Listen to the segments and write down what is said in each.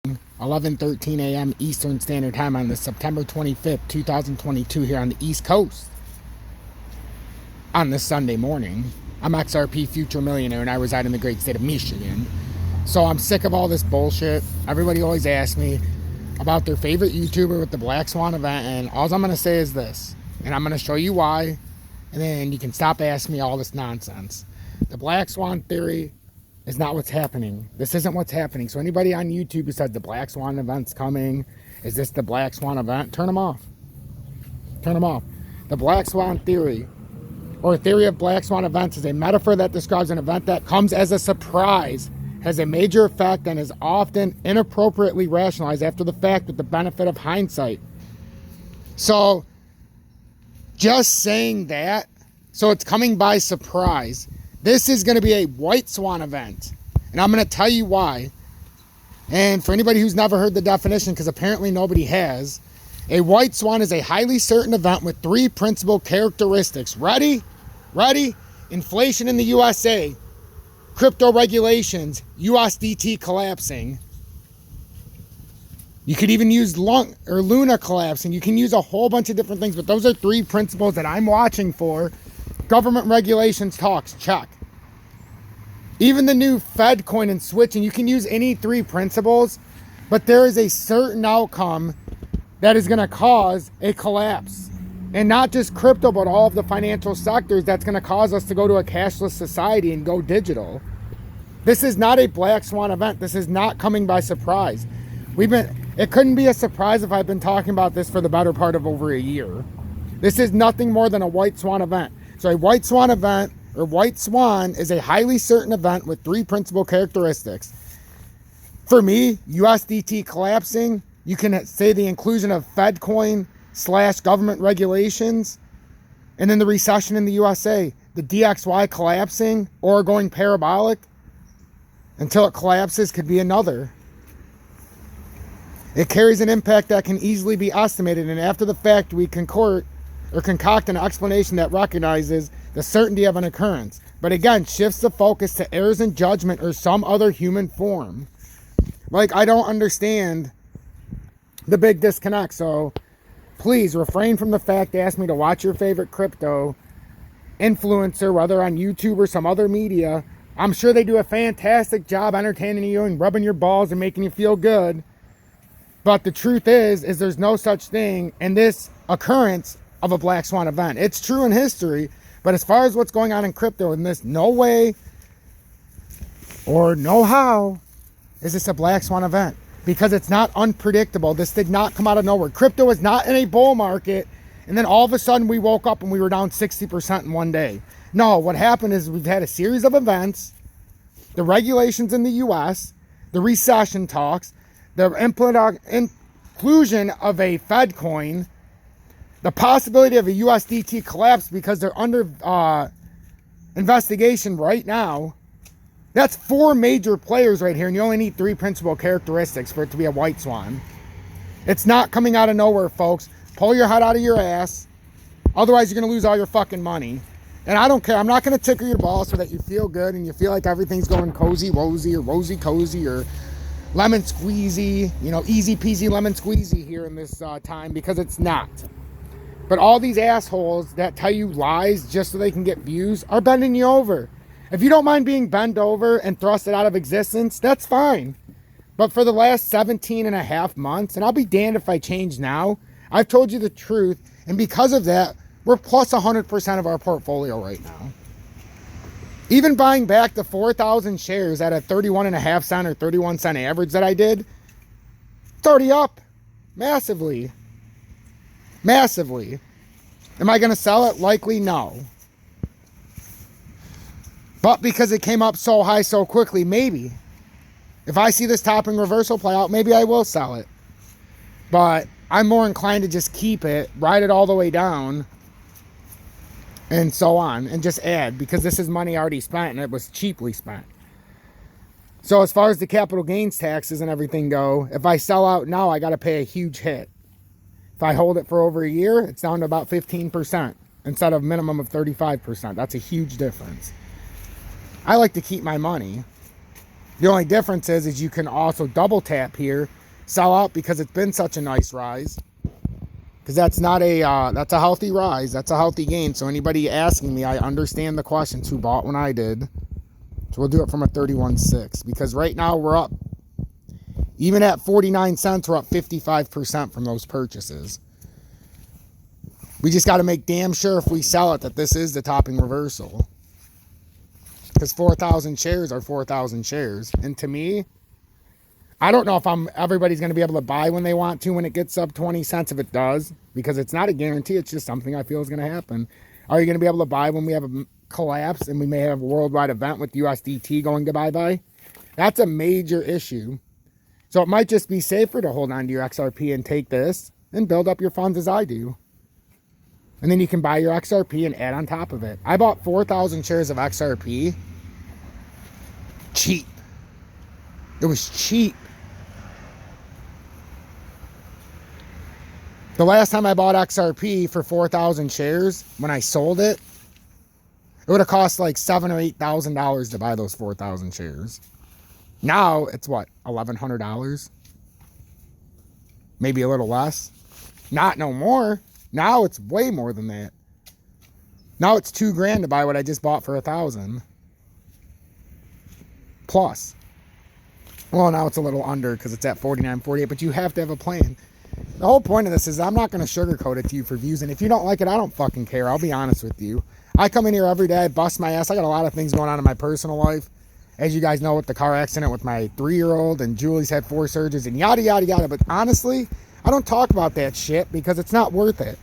11:13 a.m. Eastern Standard Time on the September 25th, 2022 here on the East Coast. On this Sunday morning, I'm XRP Future Millionaire and I reside in the great state of Michigan. So I'm sick of all this bullshit. Everybody always asks me about their favorite YouTuber with the Black Swan event, and all I'm going to say is this, and I'm going to show you why, and then you can stop asking me all this nonsense. The Black Swan theory is not what's happening. This isn't what's happening. So anybody on YouTube who said the Black Swan event's coming, is this the Black Swan event? Turn them off. Turn them off. The Black Swan theory, or theory of Black Swan events, is a metaphor that describes an event that comes as a surprise, has a major effect, and is often inappropriately rationalized after the fact with the benefit of hindsight. So, just saying that, so it's coming by surprise. This is going to be a white swan event, and I'm going to tell you why. And for anybody who's never heard the definition, because apparently nobody has, a white swan is a highly certain event with three principal characteristics. Ready? Ready? Inflation in the USA, crypto regulations, USDT collapsing. You could even use Luna collapsing. You can use a whole bunch of different things, but those are three principles that I'm watching for. Government regulations talks, check. Even the new Fed coin and switching, you can use any three principles, but there is a certain outcome that is going to cause a collapse. And not just crypto, but all of the financial sectors, that's going to cause us to go to a cashless society and go digital. This is not a Black Swan event. This is not coming by surprise. It couldn't be a surprise if I've been talking about this for the better part of over a year. This is nothing more than a white swan event. So a white swan event, or white swan, is a highly certain event with three principal characteristics. For me, USDT collapsing, you can say the inclusion of Fed coin / government regulations, and then the recession in the USA, the DXY collapsing or going parabolic until it collapses could be another. It carries an impact that can easily be estimated, and after the fact we concoct an explanation that recognizes the certainty of an occurrence, but again shifts the focus to errors in judgment or some other human form. Like, I don't understand the big disconnect. So please refrain from the fact to ask me to watch your favorite crypto influencer, whether on YouTube or some other media. I'm sure they do a fantastic job entertaining you and rubbing your balls and making you feel good. But the truth is there's no such thing in this occurrence of a Black Swan event. It's true in history, but as far as what's going on in crypto, in this, no way or no how is this a Black Swan event, because it's not unpredictable. This did not come out of nowhere. Crypto is not in a bull market and then all of a sudden we woke up and we were down 60% in one day. No, what happened is we've had a series of events, the regulations in the US, the recession talks, the inclusion of a Fed coin, the possibility of a USDT collapse because they're under investigation right now. That's four major players right here, and you only need three principal characteristics for it to be a white swan. It's not coming out of nowhere, folks. Pull your head out of your ass. Otherwise, you're going to lose all your fucking money. And I don't care. I'm not going to tickle your balls so that you feel good and you feel like everything's going cozy-wozy or rosy-cozy or lemon squeezy, easy peasy lemon squeezy here in this time, because it's not. But all these assholes that tell you lies just so they can get views are bending you over. If you don't mind being bent over and thrusted out of existence, that's fine. But for the last 17 and a half months, and I'll be damned if I change now, I've told you the truth. And because of that, we're plus 100% of our portfolio right now. Even buying back the 4,000 shares at a 31.5 cent or 31 cent average that I did, it's already up massively. Massively. Am I going to sell it? Likely no. But because it came up so high so quickly, maybe. If I see this topping reversal play out, maybe I will sell it. But I'm more inclined to just keep it, ride it all the way down, and so on, and just add, because this is money already spent and it was cheaply spent. So as far as the capital gains taxes and everything go, if I sell out now, I got to pay a huge hit. If I hold it for over a year, it's down to about 15% instead of minimum of 35%. That's a huge difference. I like to keep my money. The only difference is you can also double tap here, sell out because it's been such a nice rise. Because that's not a, that's a healthy rise. That's a healthy gain. So anybody asking me, I understand the questions who bought when I did. So we'll do it from a 31.6. Because right now we're up, even at 49 cents, we're up 55% from those purchases. We just got to make damn sure if we sell it that this is the topping reversal. Because 4,000 shares are 4,000 shares. And to me, I don't know if everybody's going to be able to buy when they want to when it gets up 20 cents if it does. Because it's not a guarantee. It's just something I feel is going to happen. Are you going to be able to buy when we have a collapse and we may have a worldwide event with USDT going to bye-bye? That's a major issue. So it might just be safer to hold on to your XRP and take this and build up your funds as I do. And then you can buy your XRP and add on top of it. I bought 4,000 shares of XRP. Cheap. It was cheap. The last time I bought XRP for 4,000 shares, when I sold it, it would have cost like $7,000 or $8,000 to buy those 4,000 shares. Now it's what, $1,100? Maybe a little less. Not no more. Now it's way more than that. Now it's $2,000 to buy what I just bought for 1,000. Plus. Well, now it's a little under because it's at 49.48, but you have to have a plan. The whole point of this is I'm not going to sugarcoat it to you for views, and if you don't like it, I don't fucking care. I'll be honest with you. I come in here every day, I bust my ass. I got a lot of things going on in my personal life. As you guys know, with the car accident with my 3-year-old, and Julie's had 4 surgeries, and yada, yada, yada. But honestly, I don't talk about that shit because it's not worth it.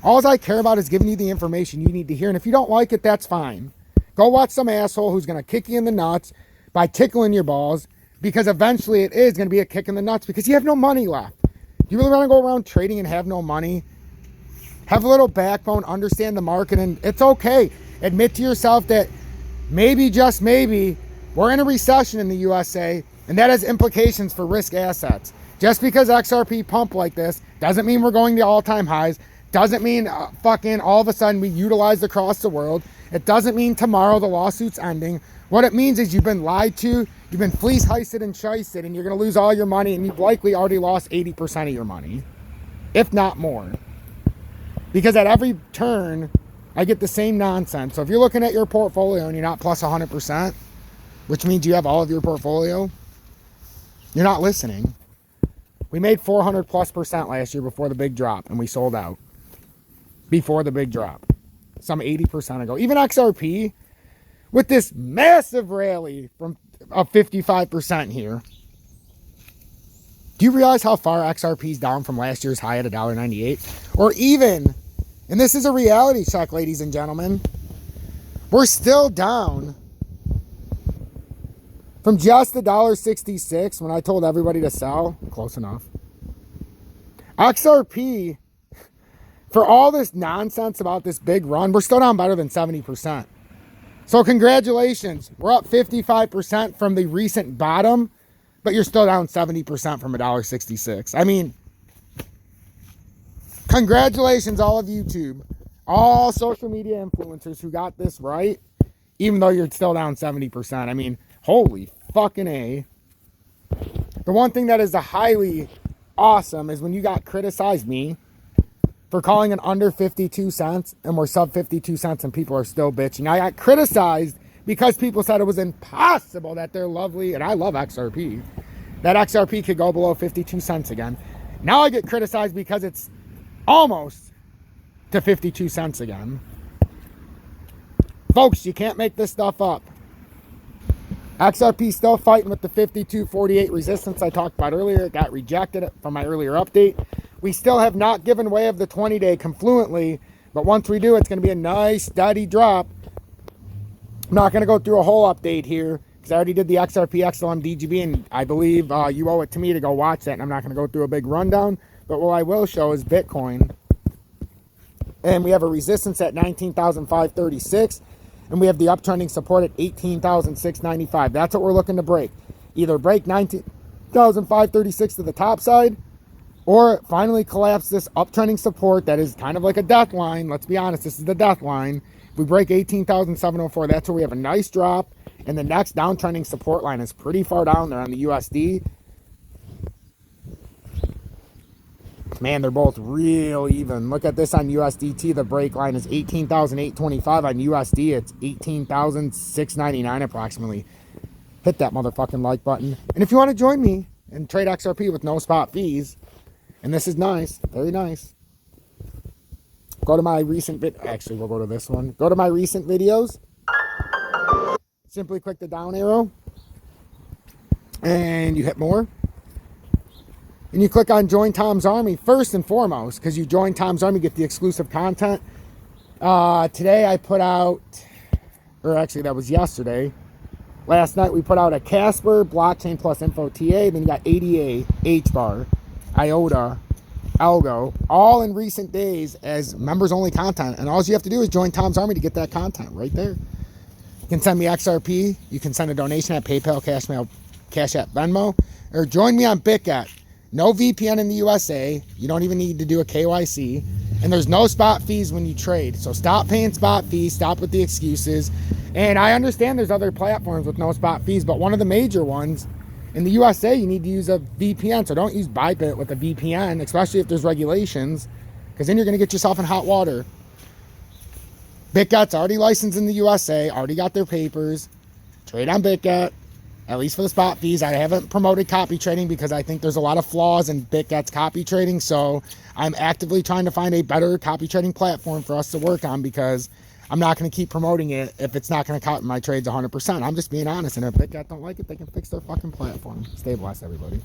All I care about is giving you the information you need to hear. And if you don't like it, that's fine. Go watch some asshole who's going to kick you in the nuts by tickling your balls, because eventually it is going to be a kick in the nuts because you have no money left. You really want to go around trading and have no money? Have a little backbone, understand the market, and it's okay. Admit to yourself that maybe, just maybe, we're in a recession in the USA, and that has implications for risk assets. Just because XRP pump like this doesn't mean we're going to all-time highs. Doesn't mean fucking all of a sudden we utilized across the world. It doesn't mean tomorrow the lawsuit's ending. What it means is you've been lied to, you've been fleece heisted and shisted, and you're going to lose all your money, and you've likely already lost 80% of your money, if not more. Because at every turn, I get the same nonsense. So if you're looking at your portfolio and you're not plus 100%, which means you have all of your portfolio, you're not listening. We made 400+% last year before the big drop, and we sold out before the big drop, some 80% ago. Even XRP, with this massive rally of 55% here, do you realize how far XRP is down from last year's high at $1.98? Or even, and this is a reality check, ladies and gentlemen, we're still down from just $1.66 when I told everybody to sell. Close enough. XRP, for all this nonsense about this big run, we're still down better than 70%. So congratulations. We're up 55% from the recent bottom, but you're still down 70% from $1.66. I mean, congratulations, all of YouTube. All social media influencers who got this right, even though you're still down 70%. I mean, holy fucking A. The one thing that is highly awesome is when you got criticized me for calling it under 52 cents and we're sub 52 cents and people are still bitching. I got criticized because people said it was impossible that they're lovely, and I love XRP, that XRP could go below 52 cents again. Now I get criticized because it's almost to 52 cents again. Folks, you can't make this stuff up. XRP still fighting with the 52.48 resistance I talked about earlier. It got rejected from my earlier update. We still have not given way of the 20-day confluently, but once we do, it's going to be a nice, steady drop. I'm not going to go through a whole update here because I already did the XRP XLM DGB, and I believe you owe it to me to go watch that, and I'm not going to go through a big rundown. But what I will show is Bitcoin. And we have a resistance at 19,536. And we have the uptrending support at 18,695. That's what we're looking to break. Either break 19,536 to the top side, or finally collapse this uptrending support that is kind of like a death line. Let's be honest, this is the death line. If we break 18,704, that's where we have a nice drop. And the next downtrending support line is pretty far down there on the USD. Man, they're both real even. Look at this on USDT. The break line is 18,825. On USD, it's 18,699 approximately. Hit that motherfucking like button. And if you want to join me and trade XRP with no spot fees, and this is nice, very nice, go to my recent actually, we'll go to this one. Go to my recent videos. Simply click the down arrow. And you hit more. And you click on Join Tom's Army first and foremost, because you join Tom's Army, get the exclusive content. Today I put out, or actually that was yesterday. Last night we put out a Casper, Blockchain Plus Info TA, then you got ADA, HBAR, IOTA, Algo, all in recent days as members only content. And all you have to do is join Tom's Army to get that content right there. You can send me XRP. You can send a donation at PayPal, Cash App, Venmo, or join me on BitGet. No VPN in the USA. You don't even need to do a KYC. And there's no spot fees when you trade. So stop paying spot fees. Stop with the excuses. And I understand there's other platforms with no spot fees, but one of the major ones in the USA, you need to use a VPN. So don't use Bybit with a VPN, especially if there's regulations, because then you're going to get yourself in hot water. BitGet's already licensed in the USA, already got their papers. Trade on BitGet, at least for the spot fees. I haven't promoted copy trading because I think there's a lot of flaws in BitGet's copy trading. So I'm actively trying to find a better copy trading platform for us to work on, because I'm not going to keep promoting it if it's not going to copy my trades 100%. I'm just being honest. And if BitGet don't like it, they can fix their fucking platform. Stay blessed, everybody.